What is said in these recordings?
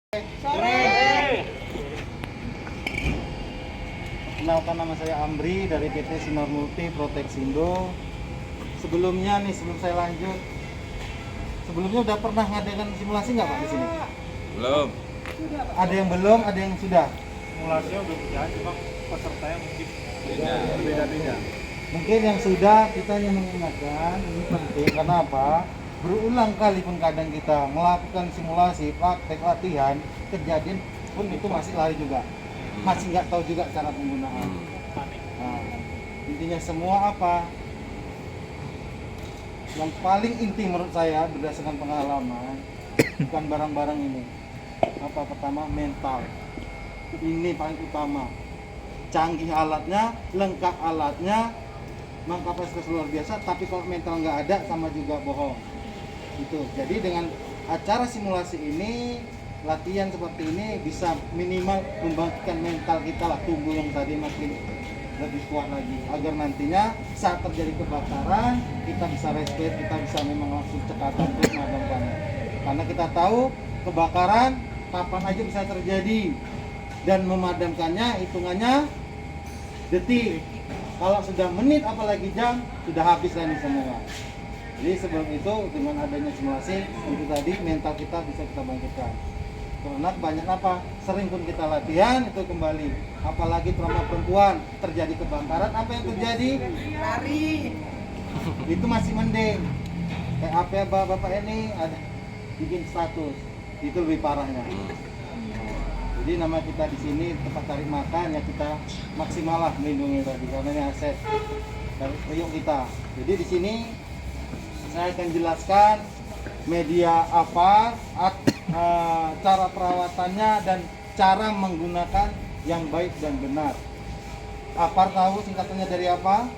Sore. Kenalkan, nama saya Amri dari PT Sinar Multi Proteksindo. Sebelum saya lanjut, sebelumnya udah pernah ngadakan simulasi nggak Pak di sini? Belum. Ada yang belum, ada yang sudah. Simulasinya udah punya, cuma pesertanya mungkin beda-beda. Mungkin yang sudah, kita hanya mengingatkan, ini penting karena apa? Berulang kali pun kadang kita melakukan simulasi, praktek latihan, kejadian pun itu masih lari juga, masih nggak tahu juga cara penggunaan. Nah, intinya semua apa? Yang paling inti menurut saya berdasarkan pengalaman, bukan barang-barang ini. Apa pertama? Mental. Ini paling utama. Canggih alatnya, lengkap alatnya, kapasitas luar biasa, tapi kalau mental nggak ada sama juga bohong. Itu. Jadi dengan acara simulasi ini, latihan seperti ini bisa minimal membangkitkan mental kita lah, tubuh yang tadi makin lebih kuat lagi, agar nantinya saat terjadi kebakaran kita bisa respect, kita bisa memang langsung cekatan untuk memadamkannya. Karena kita tahu kebakaran kapan aja bisa terjadi dan memadamkannya hitungannya detik. Kalau sudah menit apalagi jam, sudah habis lah ini semua. Jadi sebelum itu dengan adanya simulasi itu tadi mental kita bisa kita bangkitkan. Karena banyak apa? Sering pun kita latihan itu kembali. Apalagi trauma perempuan, terjadi kebakaran, apa yang terjadi? Lari. Itu masih mending. Kayak apa ya bapak ini ada bikin status, itu lebih parahnya. Jadi nama kita di sini tempat cari makan ya, kita maksimal lah melindungi tadi karena ini aset dari riung kita. Jadi di sini saya akan jelaskan media apa, cara perawatannya dan cara menggunakan yang baik dan benar. APAR tahu singkatannya dari apa?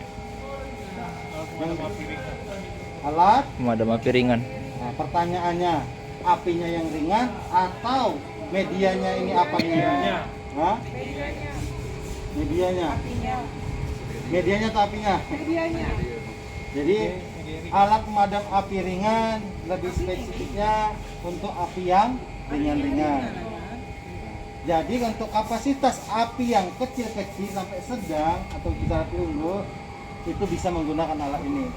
Alat Pemadam api ringan. Nah, pertanyaannya, apinya yang ringan atau medianya ini apanya? Hah? Medianya. Medianya atau apinya? Medianya. Jadi alat pemadam api ringan lebih spesifiknya untuk api yang ringan-ringan. Jadi untuk kapasitas api yang kecil-kecil sampai sedang atau bisa api unggun itu bisa menggunakan alat ini.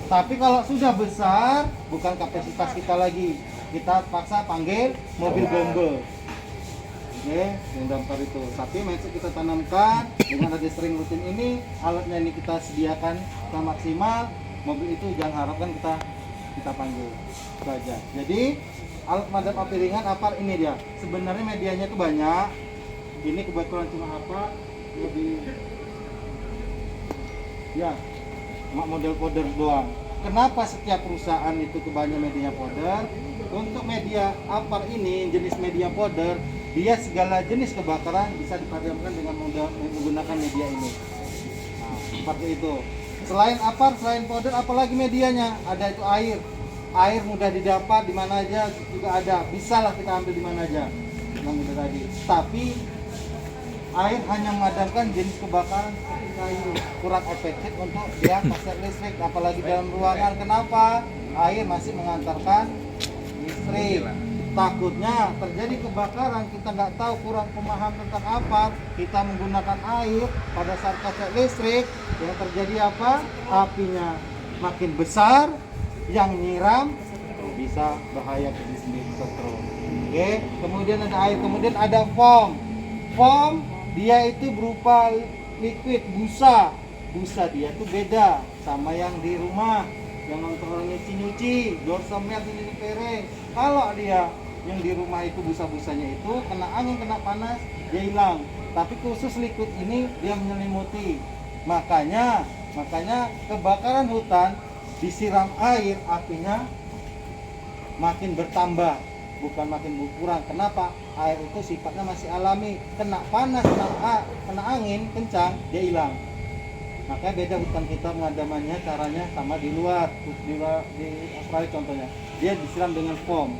Tapi kalau sudah besar, bukan kapasitas kita lagi, kita paksa panggil mobil bombe. Oke, yang damkar itu. Tapi mindset kita tanamkan dengan ada sering rutin ini, alatnya ini kita sediakan kita maksimal. Mobil itu jangan harapkan kita panggil. Itu aja. Jadi alat pemadam api ringan APAR ini dia. Sebenarnya medianya itu banyak. Ini kebetulan cuma apa? Lebih ya, cuma model powder doang. Kenapa setiap perusahaan itu kebanyakan medianya powder? Untuk media APAR ini jenis media powder, dia segala jenis kebakaran bisa dipadamkan dengan menggunakan media ini. Nah, seperti itu. Selain APAR, selain powder, apalagi medianya? Ada itu air. Air mudah didapat di mana aja juga ada. Bisa lah kita ambil di mana aja. Yang itu tadi. Tapi air hanya memadamkan jenis kebakaran seperti kayu, kurang efektif untuk dia pasar listrik, apalagi dalam ruangan. Kenapa? Air masih mengantarkan listrik. Takutnya terjadi kebakaran, kita nggak tahu, kurang pemaham tentang apa, kita menggunakan air pada saat pasar listrik, yang terjadi apa? Apinya makin besar, yang nyiram bisa bahaya ke diri sendiri. Oke, kemudian ada air, kemudian ada foam. Foam dia itu berupa liquid, busa dia tuh beda sama yang di rumah, yang orang nyuci dorsemer ini piring. Kalau dia yang di rumah itu busa-busanya itu kena angin, kena panas, dia hilang. Tapi khusus liquid ini dia menyelimuti. Makanya kebakaran hutan disiram air, apinya makin bertambah, bukan makin berkurang. Kenapa? Air itu sifatnya masih alami. Kena panas, kena angin kencang, dia hilang. Makanya beda hutan kita pengadamannya, caranya sama di luar di Australia contohnya. Dia disiram dengan foam.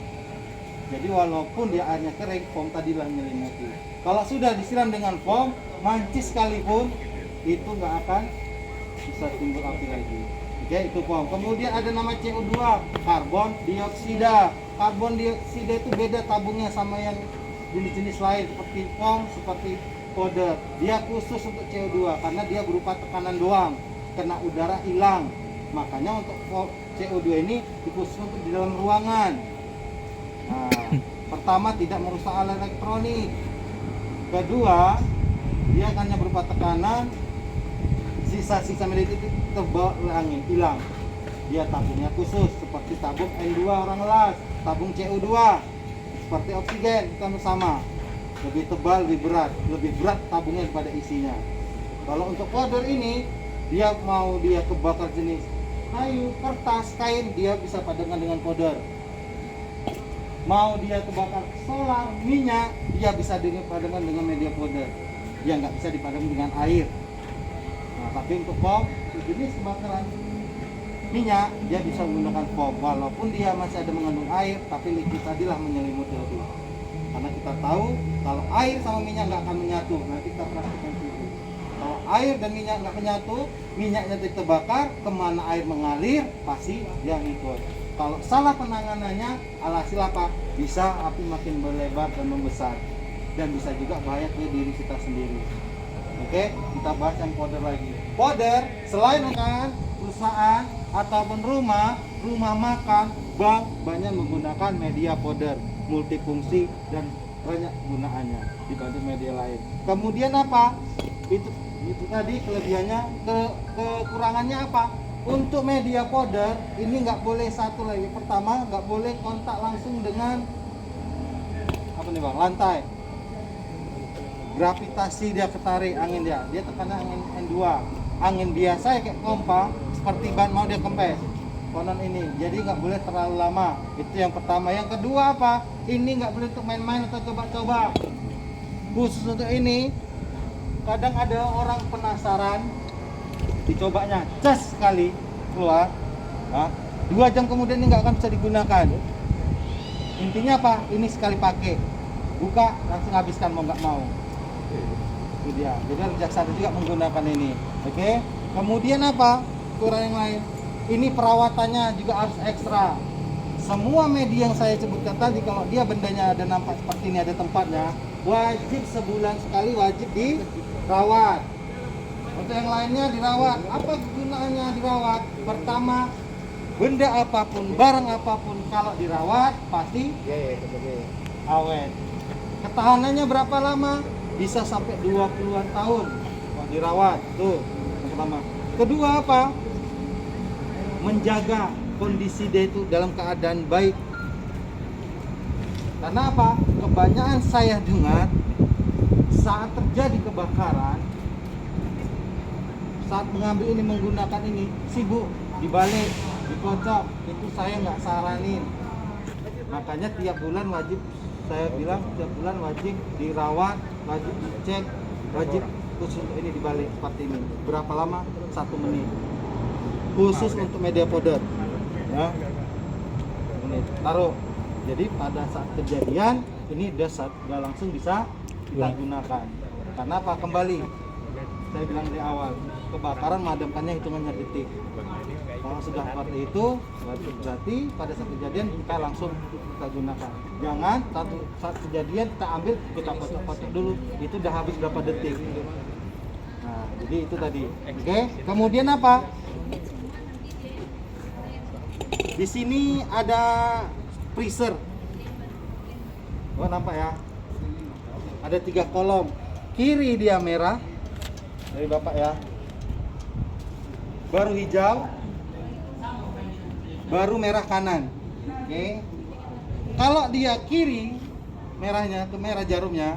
Jadi walaupun dia airnya kering, foam tadilah menyelimuti. Kalau sudah disiram dengan foam, mancis sekalipun itu nggak akan bisa timbul api lagi. Oke, itu foam. Kemudian ada nama CO2, karbon dioksida. Karbon dioksida itu beda tabungnya sama yang jenis-jenis lain seperti POM, seperti powder. Dia khusus untuk CO2 karena dia berupa tekanan doang, kena udara hilang. Makanya untuk CO2 ini dikhusus untuk di dalam ruangan. Nah, pertama tidak merusak alat elektronik. Kedua, dia hanya berupa tekanan, sisa-sisa media itu terbawa oleh angin, hilang. Dia tabungnya khusus seperti tabung N2 orang las, tabung CO2 seperti oksigen, kita sama. Lebih tebal, lebih berat tabungnya daripada isinya. Kalau untuk powder ini, dia mau dia kebakar jenis kayu, kertas, kain, dia bisa padankan dengan powder. Mau dia kebakar solar, minyak, dia bisa dipadankan dengan media powder. Dia nggak bisa dipadankan dengan air. Nah, tapi untuk POM, jenis kebakaran minyak, dia bisa menggunakan POM. Walaupun dia masih ada mengandung air, tapi likit tadilah menyelimuti lebih. Karena kita tahu kalau air sama minyak nggak akan menyatu. Nanti kita praktikkan itu. Kalau air dan minyak nggak menyatu, minyaknya terbakar, kemana air mengalir, pasti dia ngikut. Kalau salah penanganannya, alhasil apa? Bisa api makin berlebar dan membesar. Dan bisa juga bahaya ke diri kita sendiri. Oke, kita bahas yang powder lagi. Powder, selain kan perusahaan ataupun rumah makan, bank banyak menggunakan media powder, multifungsi dan banyak gunaannya dibanding media lain. Kemudian apa? Itu tadi kelebihannya, kekurangannya apa? Untuk media powder ini nggak boleh satu lagi. Pertama, nggak boleh kontak langsung dengan apa nih bang? Lantai. Gravitasi dia ketarik angin dia tekanan angin N2, angin biasa ya kayak pompa seperti ban mau dia kempes konon ini, jadi nggak boleh terlalu lama. Itu yang pertama. Yang kedua apa? Ini nggak boleh untuk main-main atau coba-coba. Khusus untuk ini, kadang ada orang penasaran, dicobanya cas sekali keluar, nah, 2 jam kemudian ini nggak akan bisa digunakan. Intinya apa? Ini sekali pakai, buka langsung habiskan mau nggak mau. Itu dia. Jadi harus bijaksana juga menggunakan ini. Oke. Kemudian apa? Kurang yang lain. Ini perawatannya juga harus ekstra. Semua media yang saya sebutkan tadi, kalau dia bendanya ada nampak seperti ini, ada tempatnya, wajib sebulan sekali wajib dirawat. Untuk yang lainnya dirawat. Apa gunanya dirawat? Pertama, benda apapun, barang apapun kalau dirawat pasti awet. Ketahanannya berapa lama? Bisa sampai 20-an tahun kalau dirawat. Tuh, yang pertama. Kedua apa? Menjaga kondisi dia itu dalam keadaan baik. Karena apa? Kebanyakan saya dengar saat terjadi kebakaran, saat mengambil ini, menggunakan ini, sibuk, dibalik, dikocok. Itu saya nggak saranin. Makanya tiap bulan wajib, saya bilang tiap bulan wajib dirawat, wajib dicek, wajib khusus untuk ini dibalik seperti ini. Berapa lama? 1 menit. Khusus untuk media powder. Ya. Ini taruh. Jadi pada saat kejadian ini udah langsung bisa kita gunakan. Karena apa? Kembali saya bilang di awal, kebakaran memadamkannya hitungannya detik. Kalau sudah seperti itu, berarti pada saat kejadian kita langsung kita gunakan. Jangan saat kejadian kita ambil, kita foto-foto dulu, itu udah habis berapa detik. Nah, jadi itu tadi. Oke. Kemudian apa? Di sini ada freezer. Oh, nampak ya? Ada 3 kolom. Kiri dia merah dari Bapak ya. Baru hijau, baru merah kanan. Oke. Kalau dia kiri merahnya ke merah jarumnya,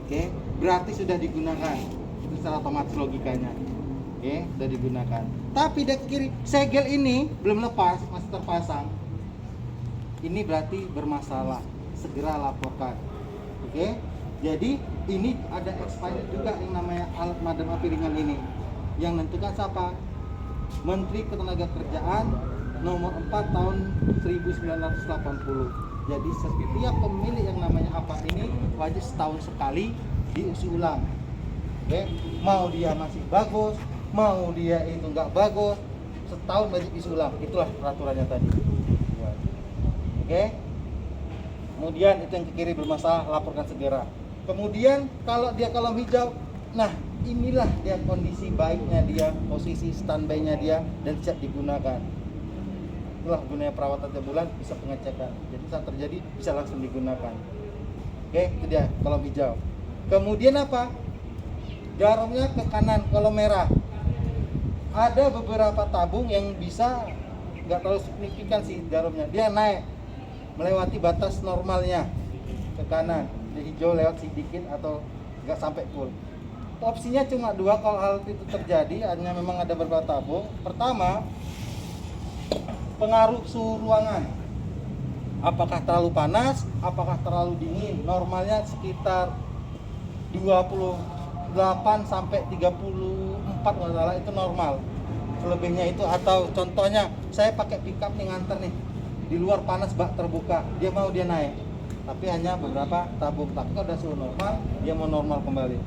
oke, berarti sudah digunakan. Itu secara otomatis logikanya. Oke, sudah digunakan. Tapi dari kiri segel ini belum lepas, masih terpasang. Ini berarti bermasalah. Segera laporkan. Oke. Jadi ini ada expired juga yang namanya alat madam api ringan ini. Yang menentukan siapa? Menteri Ketenagakerjaan nomor 4 tahun 1980. Jadi setiap pemilik yang namanya apa ini wajib setahun sekali diuji ulang. Oke, mau dia masih bagus, mau dia itu nggak bagus, setahun wajib diuji ulang. Itulah peraturannya tadi. Oke, Kemudian itu yang ke kiri bermasalah, laporkan segera. Kemudian kalau dia kolom hijau, nah inilah dia kondisi baiknya dia, posisi standby-nya dia dan siap digunakan. Itulah gunanya perawatan tiap bulan, bisa pengecekan. Jadi saat terjadi bisa langsung digunakan. Oke, itu dia kolom hijau. Kemudian apa? Jarumnya ke kanan, kolom merah. Ada beberapa tabung yang bisa nggak terlalu signifikan sih jarumnya. Dia naik melewati batas normalnya ke kanan. Di hijau lewat sedikit atau nggak sampai full. Opsinya cuma dua kalau hal itu terjadi, hanya memang ada beberapa tabung. Pertama, pengaruh suhu ruangan. Apakah terlalu panas, apakah terlalu dingin? Normalnya sekitar 28 sampai 34 kalau salah itu normal. Selebihnya itu, atau contohnya saya pakai pickup nih nganter nih. Di luar panas bak terbuka, dia mau dia naik. Tapi hanya beberapa tabung. Tapi kalau udah suhu normal, dia mau normal kembali.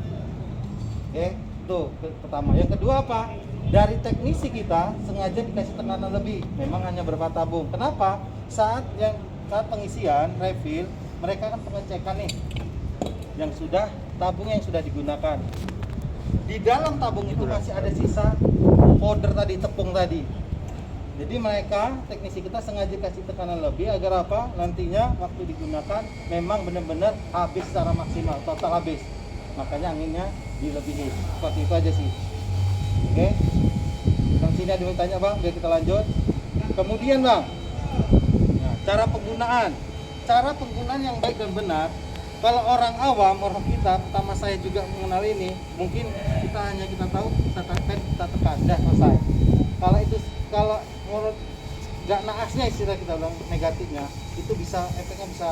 Oke, itu pertama. Yang kedua apa? Dari teknisi kita sengaja dikasih tekanan lebih. Memang hanya beberapa tabung. Kenapa? Saat pengisian refill, mereka kan pengecekan nih yang sudah tabung yang sudah digunakan. Di dalam tabung itu masih ada sisa powder tadi, tepung tadi. Jadi mereka, teknisi kita sengaja kasih tekanan lebih agar apa? Nantinya waktu digunakan memang benar-benar habis secara maksimal, total habis. Makanya anginnya dilebihi. Seperti itu aja sih. Oke. Yang sini ada yang tanya bang, biar kita lanjut. Kemudian bang, nah, cara penggunaan yang baik dan benar. Kalau orang awam, orang kita, pertama saya juga mengenal ini, mungkin kita tahu, kita tekan, dah selesai. Kalau menurut nggak naasnya istilah kita bilang negatifnya, itu bisa efeknya bisa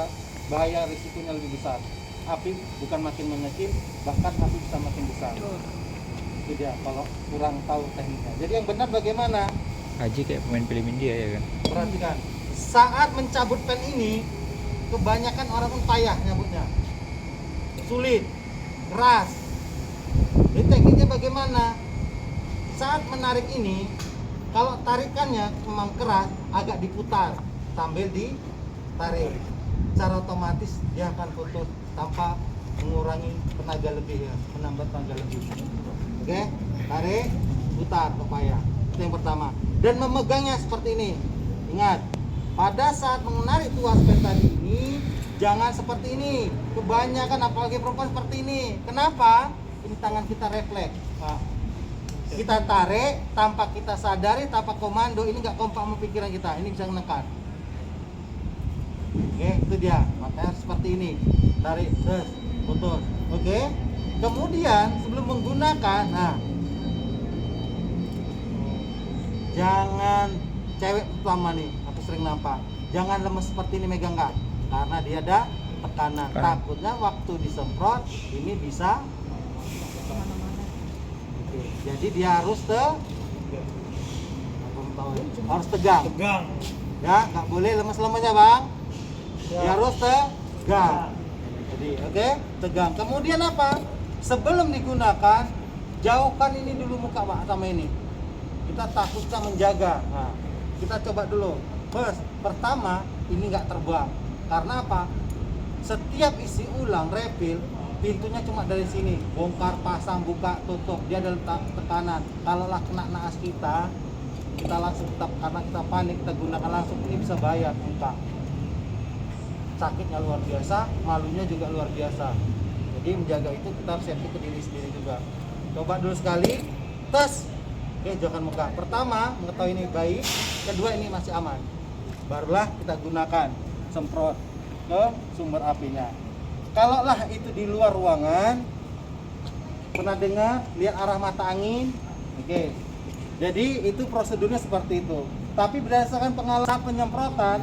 bahaya, risikonya lebih besar. Api bukan makin mengecil, bahkan api bisa makin besar. Itu dia kalau kurang tahu tekniknya. Jadi yang benar bagaimana? Haji kayak pemain film India ya kan? Perhatikan, saat mencabut pen ini, kebanyakan orang pun payah nyabutnya, sulit, keras. Jadi tekniknya bagaimana? Saat menarik ini, kalau tarikannya memang keras, agak diputar sambil ditarik. Secara otomatis dia akan putus tanpa mengurangi tenaga lebih ya, menambah tenaga lebih. Oke, tarik, putar, payah. Itu yang pertama. Dan memegangnya seperti ini. Ingat, pada saat menarik tuas pen tadi ini, jangan seperti ini. Kebanyakan apalagi perempuan seperti ini. Kenapa? Ini tangan kita refleks. Nah, kita tarik tanpa kita sadari, tanpa komando, ini nggak kompak sama pikiran kita, ini bisa menekan. Oke, itu dia. Makanya seperti ini, tarik, terus, putus. Oke. Kemudian sebelum menggunakan, nah, jangan cewek pertama nih, aku sering nampak, jangan lemes seperti ini megang nggak, karena dia ada tekanan. Takutnya waktu disemprot ini bisa. Jadi dia harus harus tegang. Ya, nggak boleh lemes-lemesnya bang. Dia harus tegang. Jadi oke, tegang. Kemudian apa? Sebelum digunakan, jauhkan ini dulu muka pak sama ini. Kita takutnya menjaga. Nah, kita coba dulu. Pertama ini nggak terbang. Karena apa? Setiap isi ulang refill, pintunya cuma dari sini, bongkar, pasang, buka, tutup, dia ada tekanan. Kalau lah kena naas kita langsung karena kita panik, kita gunakan langsung, ini bisa bahaya muka. Sakitnya luar biasa, malunya juga luar biasa. Jadi menjaga itu kita harus safety ke diri sendiri juga. Coba dulu sekali, tes. Oke, jauhkan muka. Pertama, mengetahui ini baik, kedua ini masih aman. Barulah kita gunakan semprot ke sumber apinya. Kalaulah itu di luar ruangan, pernah dengar lihat arah mata angin, oke. Jadi itu prosedurnya seperti itu. Tapi berdasarkan pengalaman penyemprotan,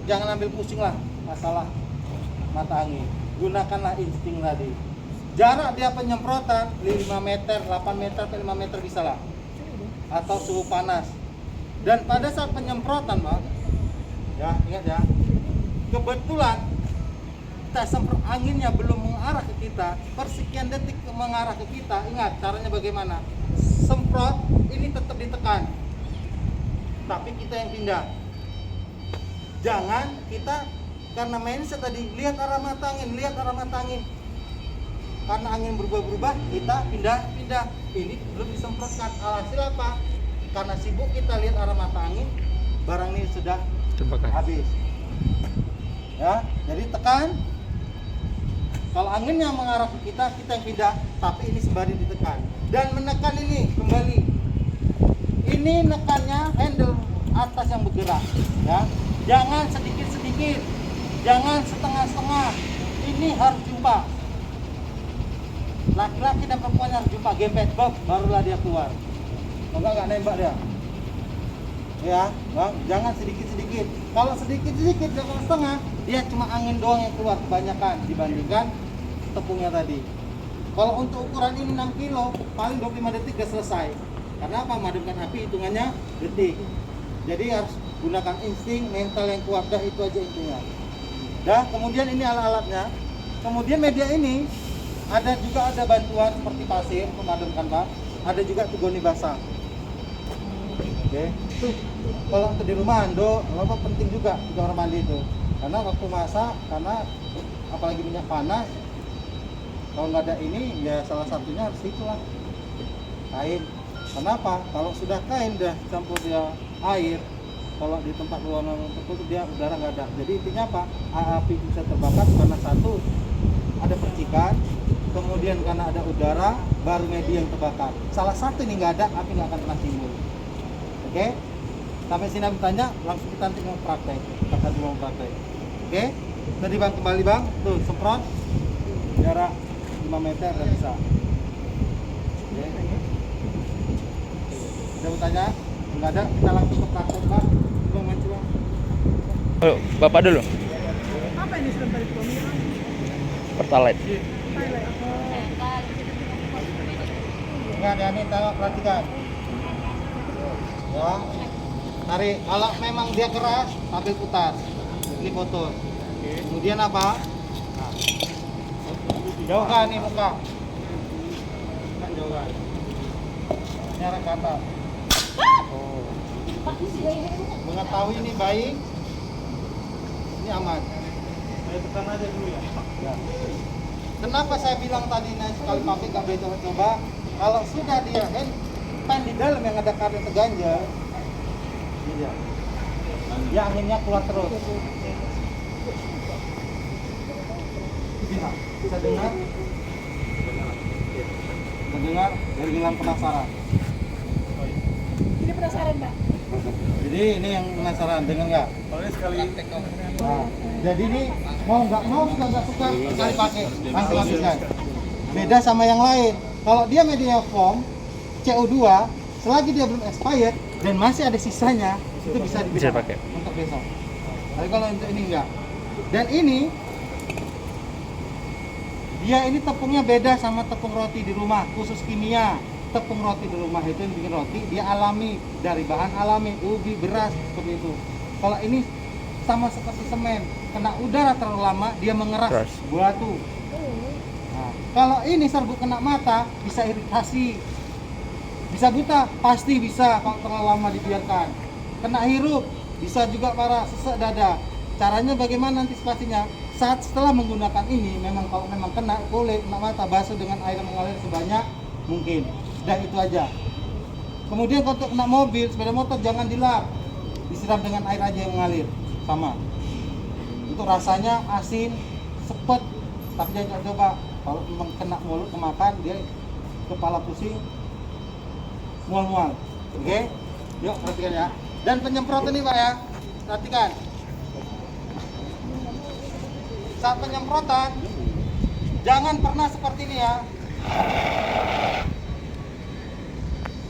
jangan ambil pusing lah masalah mata angin. Gunakanlah insting tadi. Jarak dia penyemprotan 5 meter, 8 meter, 5 meter bisa lah. Atau suhu panas. Dan pada saat penyemprotan, Pak, ya ingat ya, kebetulan kita semprot anginnya belum mengarah ke kita, persekian detik mengarah ke kita, ingat caranya bagaimana? Semprot ini tetap ditekan, tapi kita yang pindah. Jangan kita karena mindset tadi, lihat arah mata angin. Karena angin berubah-berubah, kita pindah. Ini belum disemprotkan. Alhasil apa? Karena sibuk kita lihat arah mata angin, barang ini sudah Terbakar. habis. Ya, jadi tekan. Kalau anginnya mengarah ke kita yang pindah, tapi ini sembari ditekan. Dan menekan ini kembali. Ini nekannya handle atas yang bergerak, ya. Jangan sedikit-sedikit, jangan setengah-setengah. Ini harus jumpa. Laki-laki dan perempuan harus jumpa, gempet, bob, barulah dia keluar. Enggak nembak dia. Ya, bang, jangan sedikit-sedikit. Kalau sedikit-sedikit jangan setengah, dia cuma angin doang yang keluar kebanyakan dibandingkan tepungnya tadi. Kalau untuk ukuran ini 6 kilo, paling 25 detik sudah selesai. Karena apa? Memadamkan api hitungannya detik. Jadi harus gunakan insting, mental yang kuat. Dah, itu aja intinya. Dah, kemudian ini alat-alatnya. Kemudian media ini ada bantuan seperti pasir memadamkan, Pak. Ada juga tugoni basah. Oke. Tuh, kalau untuk di rumah Ando, apa penting juga di kamar mandi itu. Karena waktu masak, karena apalagi minyak panas, kalau nggak ada ini, ya salah satunya harus itulah kain. Kenapa? Kalau sudah kain dah campur dia air, kalau di tempat ruangan tertutup dia udara nggak ada. Jadi intinya apa? Api bisa terbakar karena satu ada percikan, kemudian karena ada udara, baru media yang terbakar. Salah satu ini nggak ada, api nggak akan pernah timbul. Oke? Sampai sini bertanya, langsung kita nanti mau praktek. Kita dulu mau praktek. Oke? Tadi bang kembali bang, tuh semprot jarak 5 meter udah bisa. Oke? Ada bertanya? Enggak ada, kita langsung ke praktek bang. Bang maju bang. Oh, Bapak dulu. Apa ini sudah balik pemilu? Pertalite. Enggak ada nih, tolong perhatikan. Ya. Tarik. Kalau memang dia keras, sambil putar. Ini foto. Kemudian apa? Nah. Jauhkan nih muka. Kan jauhkan. Nyarek ke atas. Oh. Mengetahui ini baik. Ini aman. Saya tekan aja dulu ya. Ya. Kenapa saya bilang tadi sekali pakai nggak boleh coba-coba? Kalau sudah dia pan di dalam yang ada karet terganjal, iya, dia anginnya keluar terus. Bisa dengar? Mendengar dari bilang penasaran. Ini penasaran, Pak. Jadi ini yang penasaran, dengar nggak? Kalau ini sekali Nah, jadi ini mau nggak suka sekali pakai langsung habiskan. Beda sama yang lain. Kalau dia media foam CO2, selagi dia belum expired dan masih ada sisanya, itu bisa Bisa pakai. untuk besok. Tapi kalau untuk ini enggak. Dan ini dia ini tepungnya beda sama tepung roti di rumah, khusus kimia. Tepung roti di rumah itu yang bikin roti dia alami, dari bahan alami, ubi, beras seperti itu. Kalau ini sama seperti semen, kena udara terlalu lama dia mengeras Keras. batu. Nah, kalau ini serbuk kena mata bisa iritasi, bisa buta, pasti bisa kalau terlalu lama dibiarkan. Kena hirup bisa juga parah, sesak dada. Caranya bagaimana antisipasinya? Saat setelah menggunakan ini, memang kalau memang kena kulit, kena mata, basuh dengan air yang mengalir sebanyak mungkin. Dan itu aja. Kemudian kalau untuk kena mobil, sepeda motor jangan dilap, disiram dengan air aja yang mengalir, sama. Untuk rasanya asin, sepet, tapi jangan coba. Kalau memang kena mulut kemakan, dia kepala pusing, mual-mual. Oke? Yuk perhatikan ya. Dan penyemprotan ini Pak ya, perhatikan. Saat penyemprotan, jangan pernah seperti ini ya.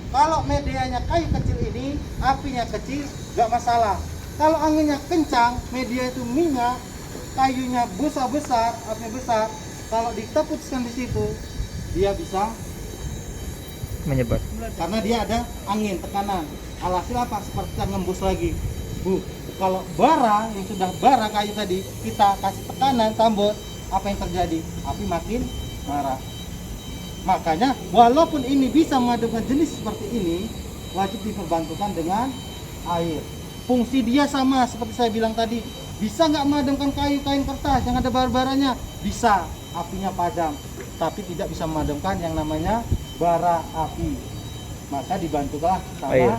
Kalau medianya kayu kecil ini, apinya kecil, nggak masalah. Kalau anginnya kencang, media itu minyak, kayunya besar, apinya besar. Kalau ditepuskan di situ, dia bisa Menyebar. karena dia ada angin, tekanan. Alhasil apa? Seperti kita ngembus lagi. Bu, kalau bara yang sudah bara kayu tadi, kita kasih tekanan, tambut, apa yang terjadi? Api makin marah. Makanya walaupun ini bisa memadamkan jenis seperti ini, wajib diperbantukan dengan air. Fungsi dia sama seperti saya bilang tadi, Bisa nggak memadamkan kain kertas yang ada bara-baranya? Bisa, apinya padam. Tapi tidak bisa memadamkan yang namanya bara api. Maka dibantulah sama Air.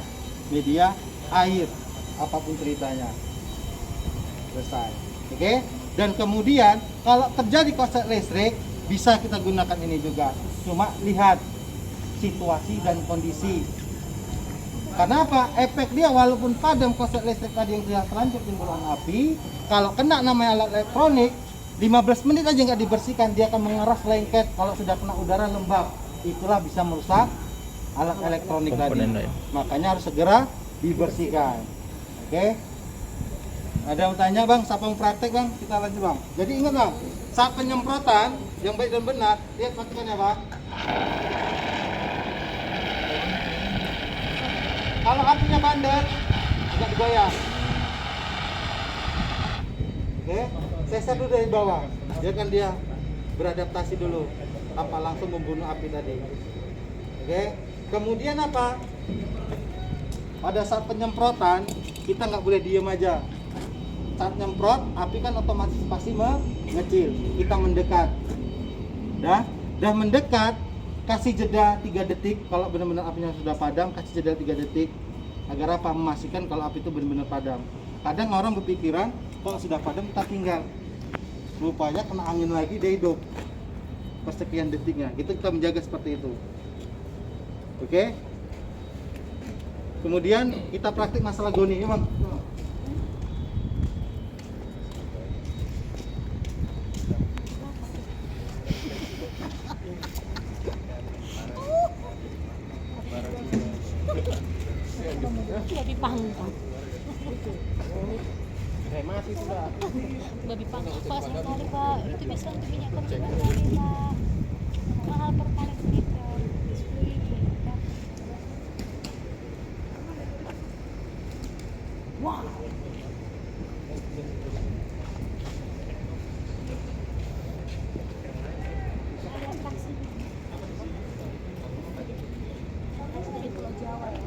media air, apapun ceritanya. Selesai. Oke? Dan kemudian kalau terjadi korslet listrik, bisa kita gunakan ini juga. Cuma lihat situasi dan kondisi. Karena apa? Efek dia walaupun padam korslet listrik tadi yang sudah terlanjur timbulan api, kalau kena namanya alat elektronik, 15 menit aja nggak dibersihkan, dia akan mengeras lengket. Kalau sudah kena udara lembab, itulah bisa merusak alat elektronik tadi. Komponen lain. Makanya harus segera dibersihkan. Oke? Ada yang tanya bang, siapa yang praktek bang? Kita lanjut bang. Jadi ingat bang, saat penyemprotan yang baik dan benar, lihat matikan ya bang. Kalau apinya bandar, agak digoyang. Oke, saya dulu dari bawah. Biarkan dia beradaptasi dulu, tanpa langsung membunuh api tadi. Oke, kemudian apa? Pada saat penyemprotan, kita nggak boleh diem aja. Saat nyemprot, api kan otomatis pasti mengecil. Kita mendekat. Dah mendekat, kasih jeda 3 detik. Kalau benar-benar apinya sudah padam, kasih jeda 3 detik agar apa? Memastikan kalau api itu benar-benar padam. Kadang orang berpikiran kalau sudah padam kita tinggal, rupanya kena angin lagi dia hidup persekian detiknya. Kita menjaga seperti itu. Oke. Kemudian kita praktik masalah goni, ya bang. Babi panggang. Masih sudah. Babi panggang Pak, sekali Pak. Itu bisa untuk minyak kecil kali Pak. Mahal per palet liter. 10.000 Pak. Wah. Dari Pulau Jawa ya.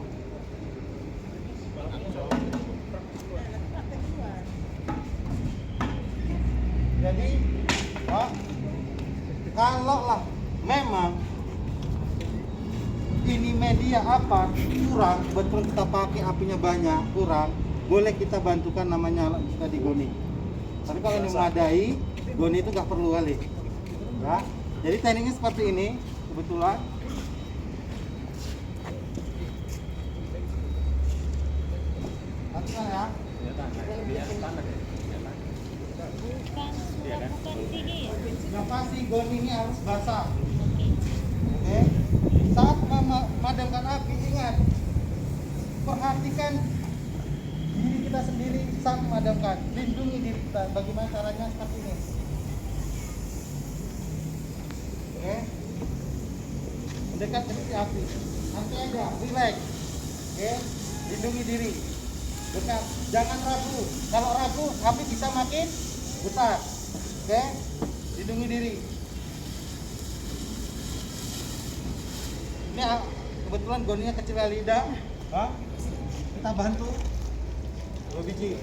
Jadi, oh, kalau lah memang ini media apa kurang, betul kita pakai apinya banyak kurang, boleh kita bantukan namanya alat tadi goni. Tapi kalau ini memadai, goni itu nggak perlu kali. Ya, jadi tekniknya seperti ini kebetulan. Nantikan ya. Bukan tinggi ya. Yang pasti goni ini harus basah. Oke. Saat memadamkan api, ingat, perhatikan diri kita sendiri saat memadamkan. Lindungi diri kita. Bagaimana caranya? Seperti ini. Oke. Mendekat seperti api. Nanti aja, relax. Oke. Lindungi diri. Dekat. Jangan ragu. Kalau ragu, api bisa makin besar. Oke. Lindungi diri. Ini kebetulan goninya kecil kali lidah. Kita bantu 2 biji.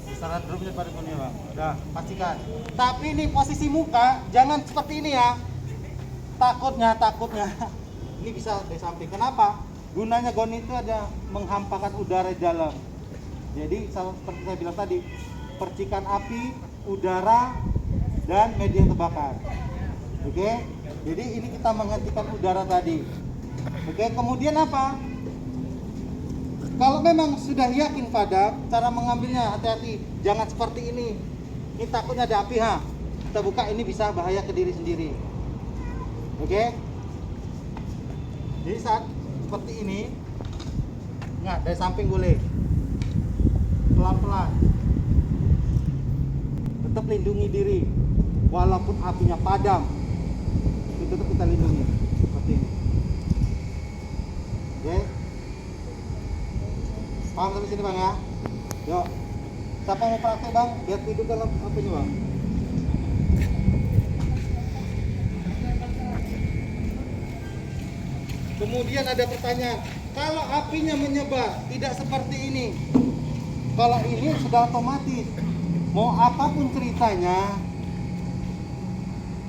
Besar drumnya pada goninya bang. Udah pastikan. Tapi ini posisi muka jangan seperti ini ya. Takutnya ini bisa dari samping. Kenapa? Gunanya goni itu ada menghampakan udara di dalam. Jadi seperti saya bilang tadi, percikan api, udara, dan media yang terbakar. Oke, jadi ini kita menghentikan udara tadi. Oke, kemudian apa? Kalau memang sudah yakin padam, cara mengambilnya hati-hati, jangan seperti ini. Ini takutnya ada api, kita buka, ini bisa bahaya ke diri sendiri. Oke, jadi saat seperti ini, nggak dari samping boleh, pelan-pelan. Tetap lindungi diri. Walaupun apinya padam, itu tetap kita lindungi seperti ini. Oke, paham sampai sini bang ya? Yuk, siapa mau praktek bang? Biar tidur dalam apinya bang. Kemudian ada pertanyaan, kalau apinya menyebar tidak seperti ini, kalau ini sudah otomatis, mau apapun ceritanya,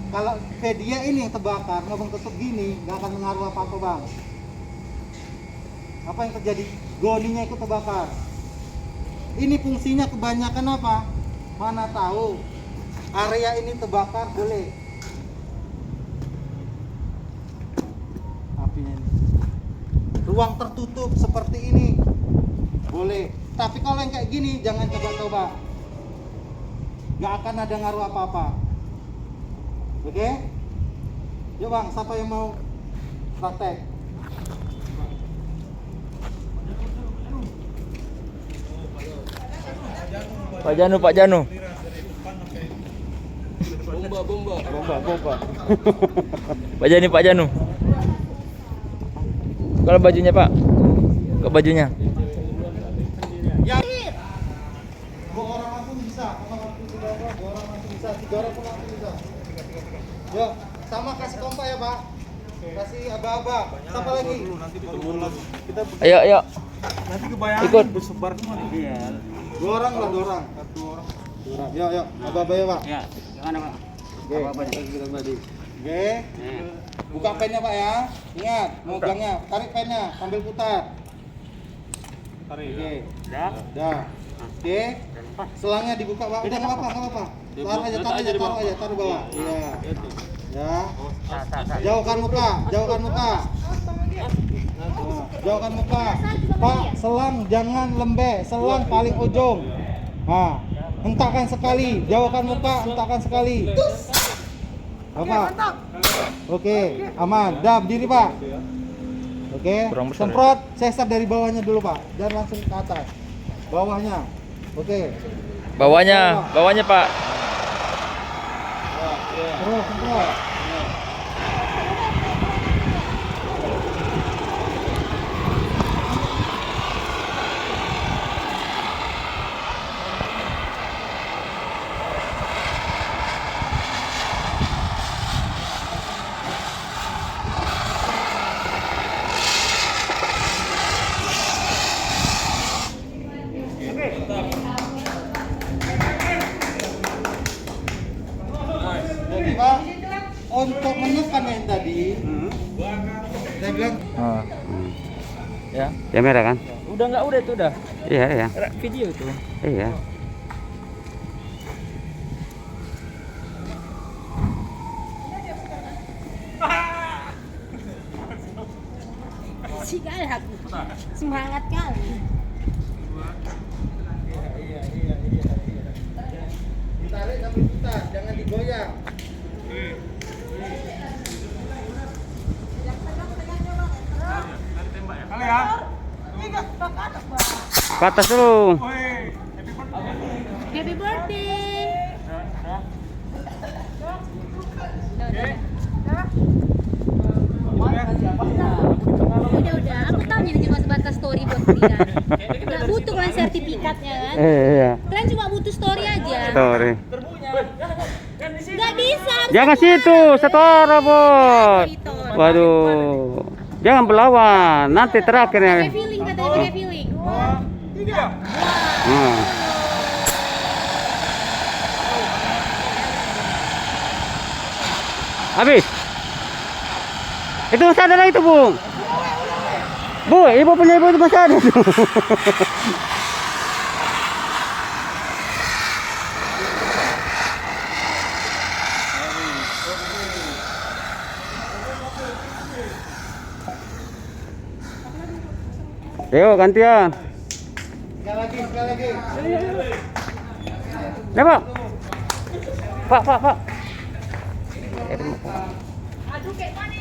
kalau media ini yang terbakar, ngomong tutup gini, nggak akan mengaruh apa-apa bang. Apa yang terjadi? Goninya ikut terbakar. Ini fungsinya kebanyakan apa? Mana tahu area ini terbakar boleh. Apinya ini. Ruang tertutup seperti ini boleh. Tapi kalau yang kayak gini jangan coba-coba. Nggak akan ada ngaruh apa-apa. Oke? Yuk bang, siapa yang mau praktek? Pak Janu. Bomba. Pak Janu. Kalau bajunya Pak, ke bajunya. Ya. Dua orang langsung bisa. Kalau waktu sudah dua orang langsung bisa. 3 orang pun langsung bisa. Yuk, sama kasih kompak ya Pak. Kasih aba-aba. Siapa lagi? Nanti ketemu lagi. Kita Ayo. nanti kebayang Ikut. bersebar semua nih. Iya. 2 orang lah, 2 orang. 1 orang. Yuk, aba-aba ya Pak. Ya, gimana Pak? Oke. Oke. Buka pennya Pak ya. Ingat, megangnya. Tarik pennya, sambil putar. Tarik. Oke. Dah. Dah. Oke. Selangnya dibuka Pak. Udah enggak apa-apa. Taruh aja, taruh bawah. Iya. Ya. Jauhkan muka. Nah, jauhkan muka. Pak, selang jangan lembek, selang paling ujung. Nah, hentakkan sekali, jauhkan muka, hentakkan sekali. Apa? Oke, aman. Dah berdiri Pak. Oke. Kurang besar, Semprot, sesat dari bawahnya dulu Pak, dan langsung ke atas. Bawahnya. Oke. Bawahnya Pak. Terus semprot. Jadi Pak, untuk menekan yang tadi, saya bilang Ya. Ya merah kan? Udah itu udah. Iya. Video itu. Iya. Sigal aku. Semangat kali. ditarik sambil putar, jangan digoyang. Kali ya. Ke atas dulu. Woi. Happy birthday. Udah. Aku tahu ini cuma sebatas story buat kalian. Gak butuh kan sertifikatnya kan? Iya. Kalian cuma butuh story aja. Sorry. Gak bisa. Jangan situ, setora bos. Monitor. Waduh. Jangan berlawan. Nanti terakhir ya. Pakai feeling katanya pakai feeling. 3. Nah. Habis. Itu masih ada lagi tuh, Bu. Bu, ibu punya ibu itu masih ada tuh. Ayo gantian. Sekali lagi. Ya, Pak. Pak. Aduh kayak mana